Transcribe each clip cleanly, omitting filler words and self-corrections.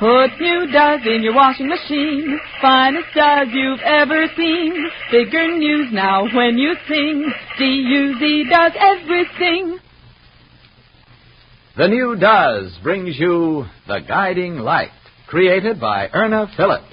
Put new Does in your washing machine. Finest Does you've ever seen. Bigger news now when you sing. D-U-Z does everything. The new Does brings you The Guiding Light, created by Erna Phillips.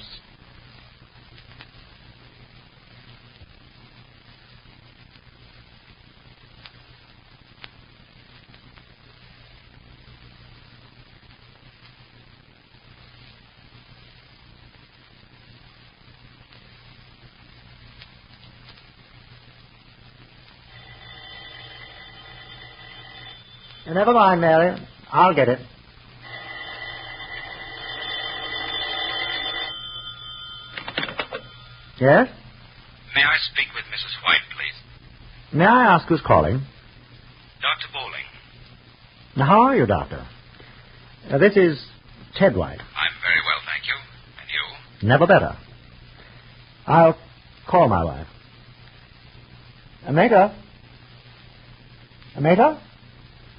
Never mind, Mary. I'll get it. Yes? May I speak with Mrs. White, please? May I ask who's calling? Dr. Bowling. Now, how are you, Doctor? This is Ted White. I'm very well, thank you. And you? Never better. I'll call my wife. Mater? Mater?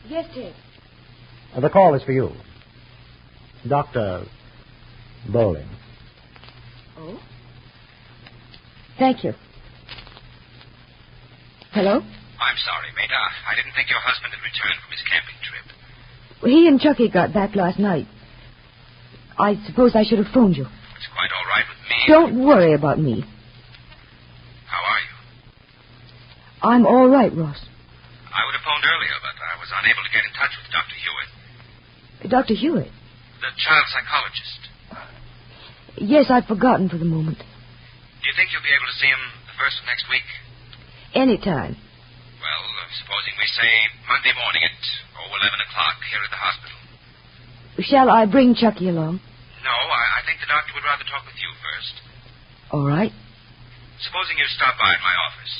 Yes, Ted. The call is for you. Dr. Bowling. Oh? Thank you. Hello? I'm sorry, Mater. I didn't think your husband had returned from his camping trip. He and Chucky got back last night. I suppose I should have phoned you. It's quite all right with me. Don't worry about me. How are you? I'm all right, Ross. I would have phoned earlier, but I was unable to get in touch with Dr. Hewitt. Dr. Hewitt? The child psychologist. Yes, I'd forgotten for the moment. Do you think you'll be able to see him the first of next week? Anytime. Well, supposing we say Monday morning at 11 o'clock here at the hospital. Shall I bring Chucky along? No, I think the doctor would rather talk with you first. All right. Supposing you stop by at my office.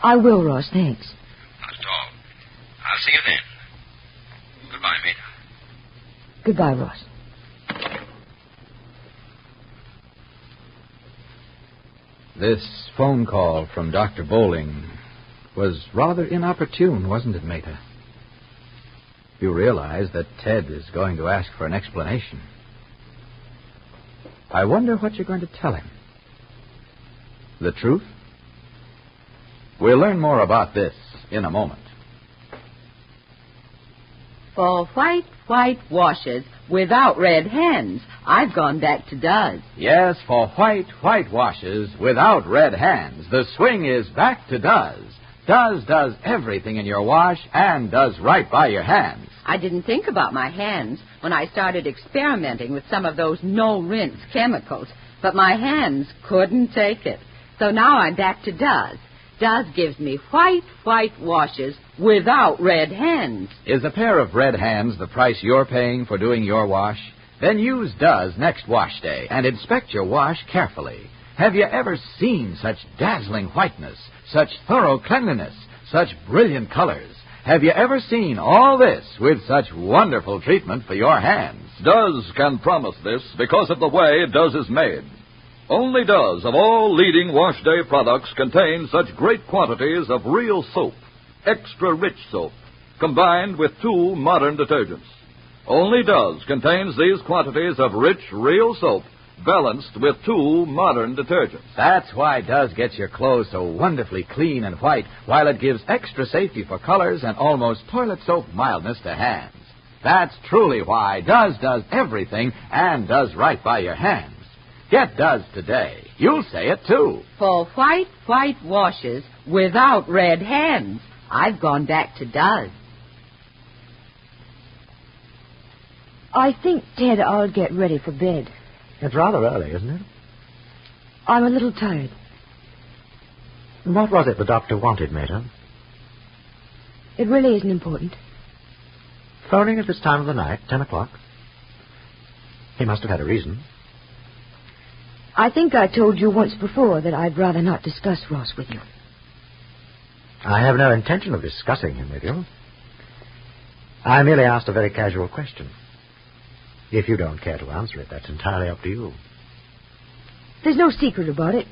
I will, Ross, thanks. Not at all. I'll see you then. Goodbye, Mater. Goodbye, Ross. This phone call from Dr. Bowling was rather inopportune, wasn't it, Mater? You realize that Ted is going to ask for an explanation. I wonder what you're going to tell him. The truth? We'll learn more about this in a moment. For white washes without red hands, I've gone back to Does. Yes, for white washes without red hands, the swing is back to Does. Does does everything in your wash and does right by your hands. I didn't think about my hands when I started experimenting with some of those no-rinse chemicals, but my hands couldn't take it. So now I'm back to Does. Does gives me white washes without red hands. Is a pair of red hands the price you're paying for doing your wash? Then use Does next wash day and inspect your wash carefully. Have you ever seen such dazzling whiteness, such thorough cleanliness, such brilliant colors? Have you ever seen all this with such wonderful treatment for your hands? Does can promise this because of the way Does is made. Only Does of all leading wash day products contain such great quantities of real soap, extra rich soap, combined with 2 modern detergents. Only Does contains these quantities of rich, real soap, balanced with 2 modern detergents. That's why Does gets your clothes so wonderfully clean and white, while it gives extra safety for colors and almost toilet soap mildness to hands. That's truly why Does does everything and does right by your hands. Get Does today. You'll say it, too. For white washes without red hands, I've gone back to Does. I think, Ted, I'll get ready for bed. It's rather early, isn't it? I'm a little tired. What was it the doctor wanted, Mater? It really isn't important. Phoning at this time of the night, 10 o'clock. He must have had a reason. I think I told you once before that I'd rather not discuss Ross with you. I have no intention of discussing him with you. I merely asked a very casual question. If you don't care to answer it, that's entirely up to you. There's no secret about it.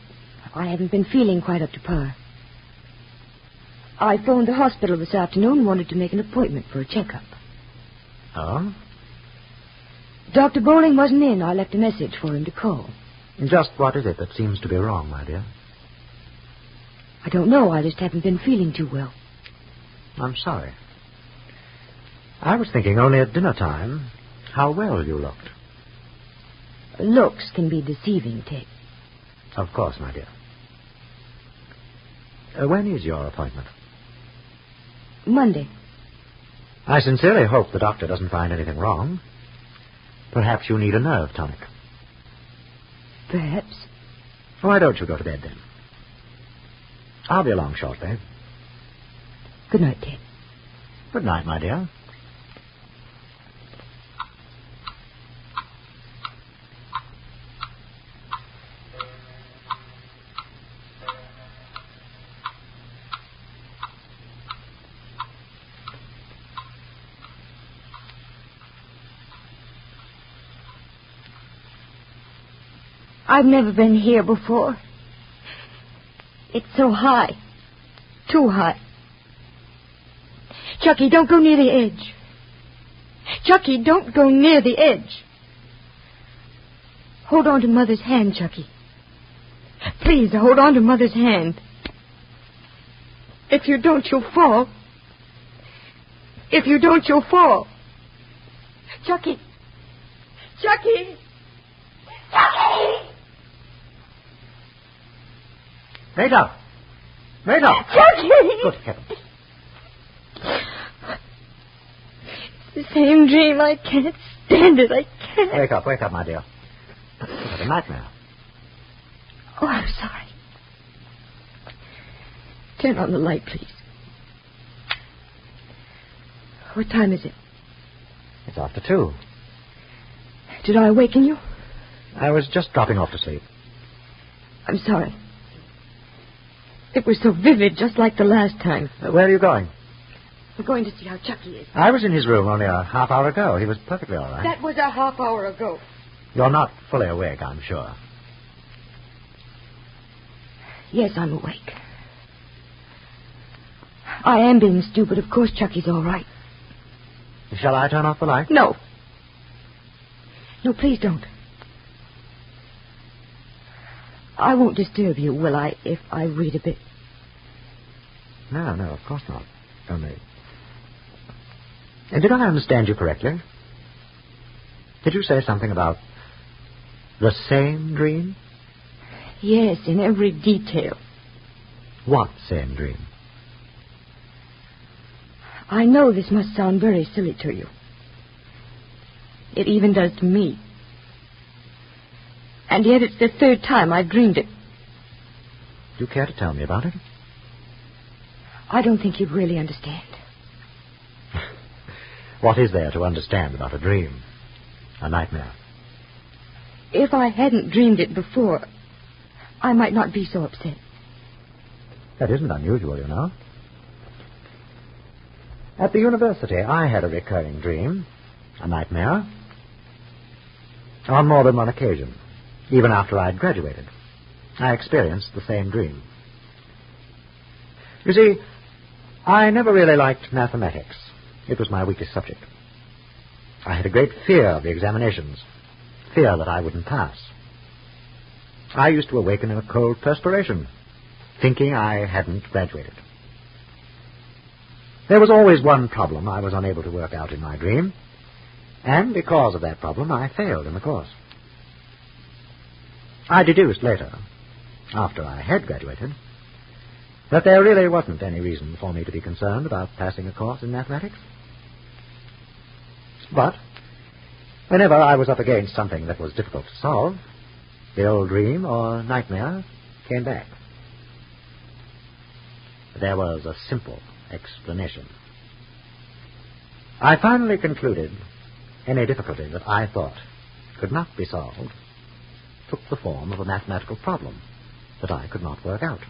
I haven't been feeling quite up to par. I phoned the hospital this afternoon and wanted to make an appointment for a checkup. Oh? Dr. Bowling wasn't in. I left a message for him to call. Just what is it that seems to be wrong, my dear? I don't know. I just haven't been feeling too well. I'm sorry. I was thinking only at dinner time how well you looked. Looks can be deceiving, Ted. Of course, my dear. When is your appointment? Monday. I sincerely hope the doctor doesn't find anything wrong. Perhaps you need a nerve tonic. Perhaps. Why don't you go to bed, then? I'll be along shortly. Good night, Ted. Good night, my dear. I've never been here before. It's so high. Too high. Chucky, don't go near the edge. Chucky, don't go near the edge. Hold on to Mother's hand, Chucky. Please, hold on to Mother's hand. If you don't, you'll fall. If you don't, you'll fall. Chucky! Chucky! Chucky! Rita! Rita! Chucky! Good heavens. It's the same dream. I can't stand it. I can't. Wake up, my dear. You've had a nightmare. Oh, I'm sorry. Turn on the light, please. What time is it? It's after 2. Did I awaken you? I was just dropping off to sleep. I'm sorry. It was so vivid, just like the last time. Where are you going? We're going to see how Chucky is. I was in his room only a half hour ago. He was perfectly all right. That was a half hour ago. You're not fully awake, I'm sure. Yes, I'm awake. I am being stupid. Of course Chucky's all right. Shall I turn off the light? No. No, please don't. I won't disturb you, will I, if I read a bit? No, of course not. Only... Did I understand you correctly? Did you say something about the same dream? Yes, in every detail. What same dream? I know this must sound very silly to you. It even does to me. And yet it's the third time I've dreamed it. Do you care to tell me about it? I don't think you'd really understand. What is there to understand about a dream? A nightmare? If I hadn't dreamed it before, I might not be so upset. That isn't unusual, you know. At the university, I had a recurring dream, a nightmare, on more than one occasion. Even after I'd graduated, I experienced the same dream. You see, I never really liked mathematics. It was my weakest subject. I had a great fear of the examinations, fear that I wouldn't pass. I used to awaken in a cold perspiration, thinking I hadn't graduated. There was always one problem I was unable to work out in my dream, and because of that problem, I failed in the course. I deduced later, after I had graduated, that there really wasn't any reason for me to be concerned about passing a course in mathematics. But whenever I was up against something that was difficult to solve, the old dream or nightmare came back. There was a simple explanation. I finally concluded any difficulty that I thought could not be solved took the form of a mathematical problem that I could not work out.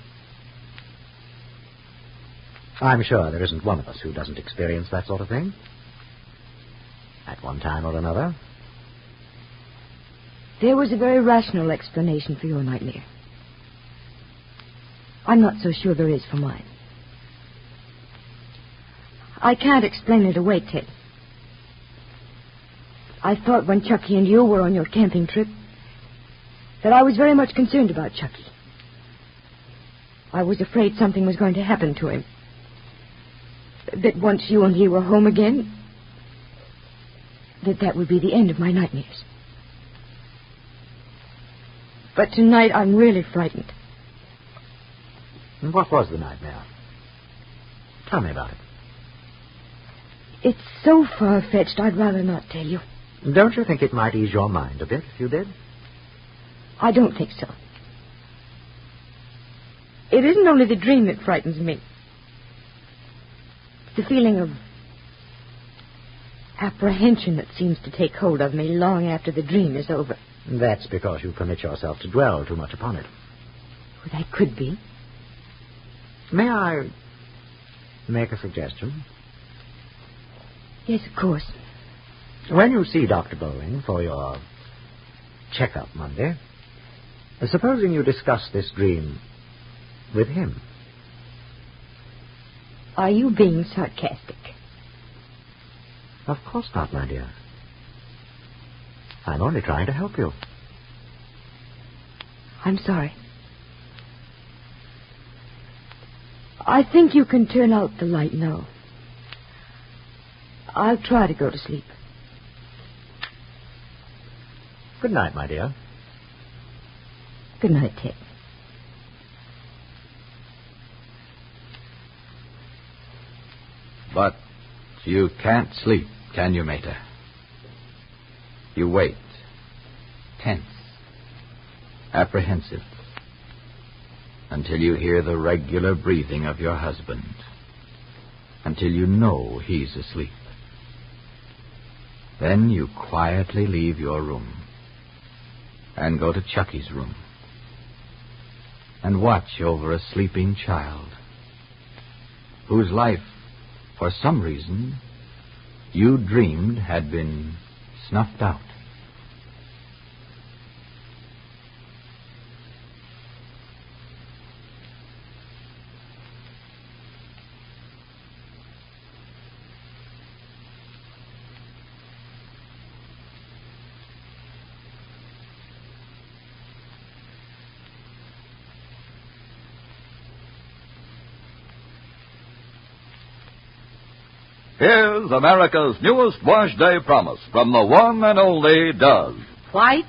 I'm sure there isn't one of us who doesn't experience that sort of thing, at one time or another. There was a very rational explanation for your nightmare. I'm not so sure there is for mine. I can't explain it away, Ted. I thought when Chucky and you were on your camping trip that I was very much concerned about Chucky. I was afraid something was going to happen to him. That once you and he were home again, that would be the end of my nightmares. But tonight I'm really frightened. And what was the nightmare? Tell me about it. It's so far-fetched, I'd rather not tell you. Don't you think it might ease your mind a bit if you did? I don't think so. It isn't only the dream that frightens me. It's the feeling of apprehension that seems to take hold of me long after the dream is over. That's because you permit yourself to dwell too much upon it. Well, that could be. May I make a suggestion? Yes, of course. When you see Dr. Bowling for your checkup Monday, supposing you discuss this dream with him. Are you being sarcastic? Of course not, my dear. I'm only trying to help you. I'm sorry. I think you can turn out the light now. I'll try to go to sleep. Good night, my dear. Good night, Ted. But you can't sleep, can you, Mater? You wait, tense, apprehensive, until you hear the regular breathing of your husband, until you know he's asleep. Then you quietly leave your room and go to Chucky's room and watch over a sleeping child whose life, for some reason, you dreamed had been snuffed out. Here's America's newest wash day promise from the one and only Does. White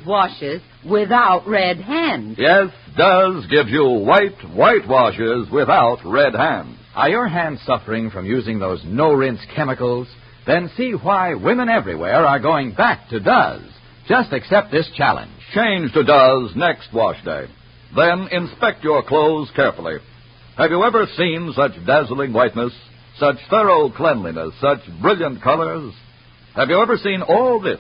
washes without red hands. Yes, Does gives you white washes without red hands. Are your hands suffering from using those no-rinse chemicals? Then see why women everywhere are going back to Does. Just accept this challenge. Change to Does next wash day. Then inspect your clothes carefully. Have you ever seen such dazzling whiteness, such thorough cleanliness, such brilliant colors? Have you ever seen all this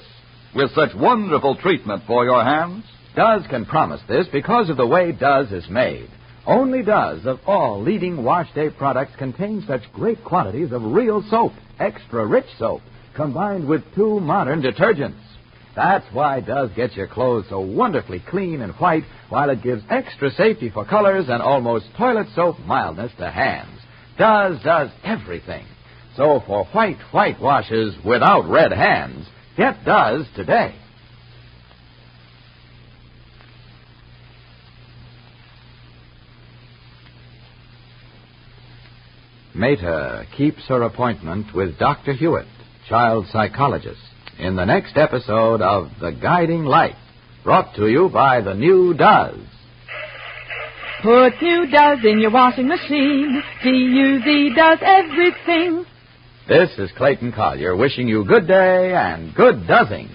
with such wonderful treatment for your hands? Does can promise this because of the way Does is made. Only Does of all leading wash day products contain such great quantities of real soap, extra rich soap, combined with 2 modern detergents. That's why Does gets your clothes so wonderfully clean and white, while it gives extra safety for colors and almost toilet soap mildness to hands. Does everything. So for white washes without red hands, get Does today. Mater keeps her appointment with Dr. Hewitt, child psychologist, in the next episode of The Guiding Light, brought to you by the new Does. Put new Does in your washing machine. D-U-Z does everything. This is Clayton Collier wishing you good day and good doesing.